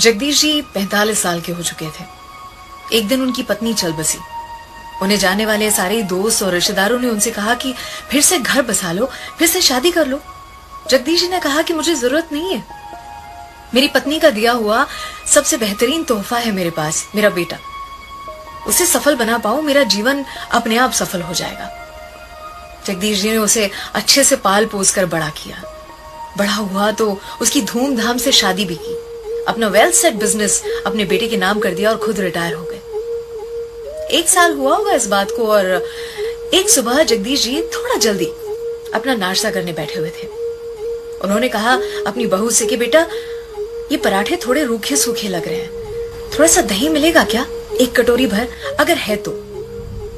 जगदीश जी 45 साल के हो चुके थे। एक दिन उनकी पत्नी चल बसी। उन्हें जाने वाले सारे दोस्त और रिश्तेदारों ने उनसे कहा कि फिर से घर बसा लो, फिर से शादी कर लो। जगदीश जी ने कहा कि मुझे जरूरत नहीं है। मेरी पत्नी का दिया हुआ सबसे बेहतरीन तोहफा है मेरे पास, मेरा बेटा। उसे सफल बना पाऊं, मेरा जीवन अपने आप सफल हो जाएगा। जगदीश जी ने उसे अच्छे से पाल पोस कर बड़ा किया। बड़ा हुआ तो उसकी धूमधाम से शादी भी की। अपना वेल सेट बिजनेस अपने बेटे के नाम कर दिया और खुद रिटायर हो गए। 1 साल हुआ होगा इस बात को, और एक सुबह जगदीश जी थोड़ा जल्दी अपना नाश्ता करने बैठे हुए थे। उन्होंने कहा अपनी बहू से कि बेटा, ये पराठे थोड़े रूखे सूखे लग रहे हैं, थोड़ा सा दही मिलेगा क्या, 1 कटोरी भर, अगर है तो।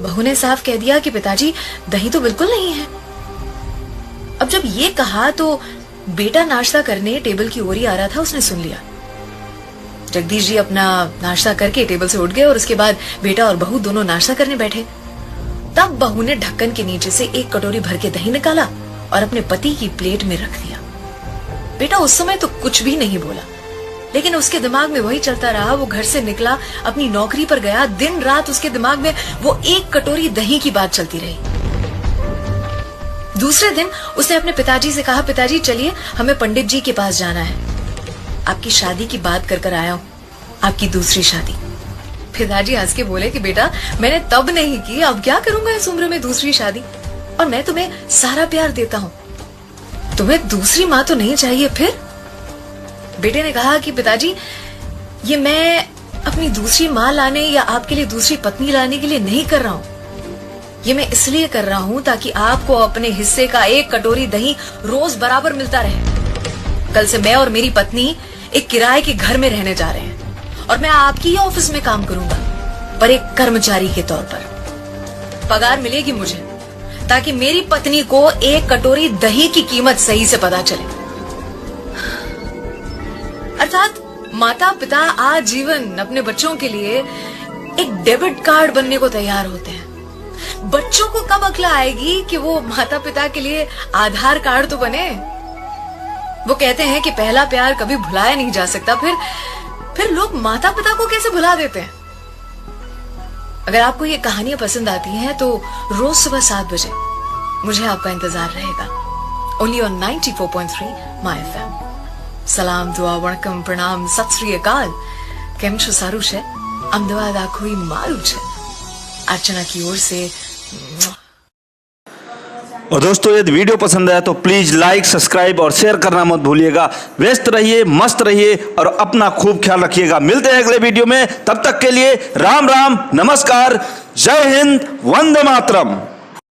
बहू ने साफ कह दिया कि पिताजी, दही तो बिल्कुल नहीं है। अब जब ये कहा तो बेटा नाश्ता करने टेबल की ओर ही आ रहा था, उसने सुन लिया। जगदीश जी अपना नाश्ता करके टेबल से उठ गए और उसके बाद बेटा और बहू दोनों नाश्ता करने बैठे। तब बहू ने ढक्कन के नीचे से 1 कटोरी भर के दही निकाला और अपने पति की प्लेट में रख दिया। बेटा उस समय तो कुछ भी नहीं बोला, लेकिन उसके दिमाग में वही चलता रहा। वो घर से निकला, अपनी नौकरी पर गया, दिन रात उसके दिमाग में वो 1 कटोरी दही की बात चलती रही। दूसरे दिन उसने अपने पिताजी से कहा, पिताजी चलिए, हमें पंडित जी के पास जाना है, आपकी शादी की बात कर आया हूं, आपकी दूसरी शादी। पिताजी हंस के बोले कि बेटा, मैंने तब नहीं की, अब क्या करूंगा इस उम्र में दूसरी शादी, और मैं तुम्हें सारा प्यार देता हूं, तुम्हें दूसरी माँ तो नहीं चाहिए फिर? बेटे ने कहा कि पिताजी, ये मैं अपनी दूसरी माँ लाने या आपके लिए दूसरी पत्नी लाने के लिए नहीं कर रहा हूं, ये मैं इसलिए कर रहा हूं ताकि आपको अपने हिस्से का 1 कटोरी दही रोज बराबर मिलता रहे। कल से मैं और मेरी पत्नी एक किराए के घर में रहने जा रहे हैं और मैं आपकी ही ऑफिस में काम करूंगा, पर एक कर्मचारी के तौर पर। पगार मिलेगी मुझे ताकि मेरी पत्नी को 1 कटोरी दही की कीमत सही से पता चले। अर्थात माता पिता आजीवन अपने बच्चों के लिए एक डेबिट कार्ड बनने को तैयार होते हैं। बच्चों को कब अक्ल आएगी कि वो माता पिता के लिए आधार कार्ड तो बने। वो कहते हैं कि पहला प्यार कभी भुलाया नहीं जा सकता, फिर लोग माता पिता को कैसे भुला देते हैं। अगर आपको ये कहानियां पसंद आती हैं तो रोज सुबह 7 बजे मुझे आपका इंतजार रहेगा, ओनली ऑन 94.3 माय एफएम। सलाम, दुआ, वणकम, प्रणाम, सत श्री अकाल, केम छो सारू छे, अमदावाद आखो ही मारू छे। अर्चना की ओर से। और दोस्तों, यदि वीडियो पसंद आया तो प्लीज लाइक, सब्सक्राइब और शेयर करना मत भूलिएगा। व्यस्त रहिए, मस्त रहिए और अपना खूब ख्याल रखिएगा। मिलते हैं अगले वीडियो में, तब तक के लिए राम राम, नमस्कार, जय हिंद, वंदे मातरम।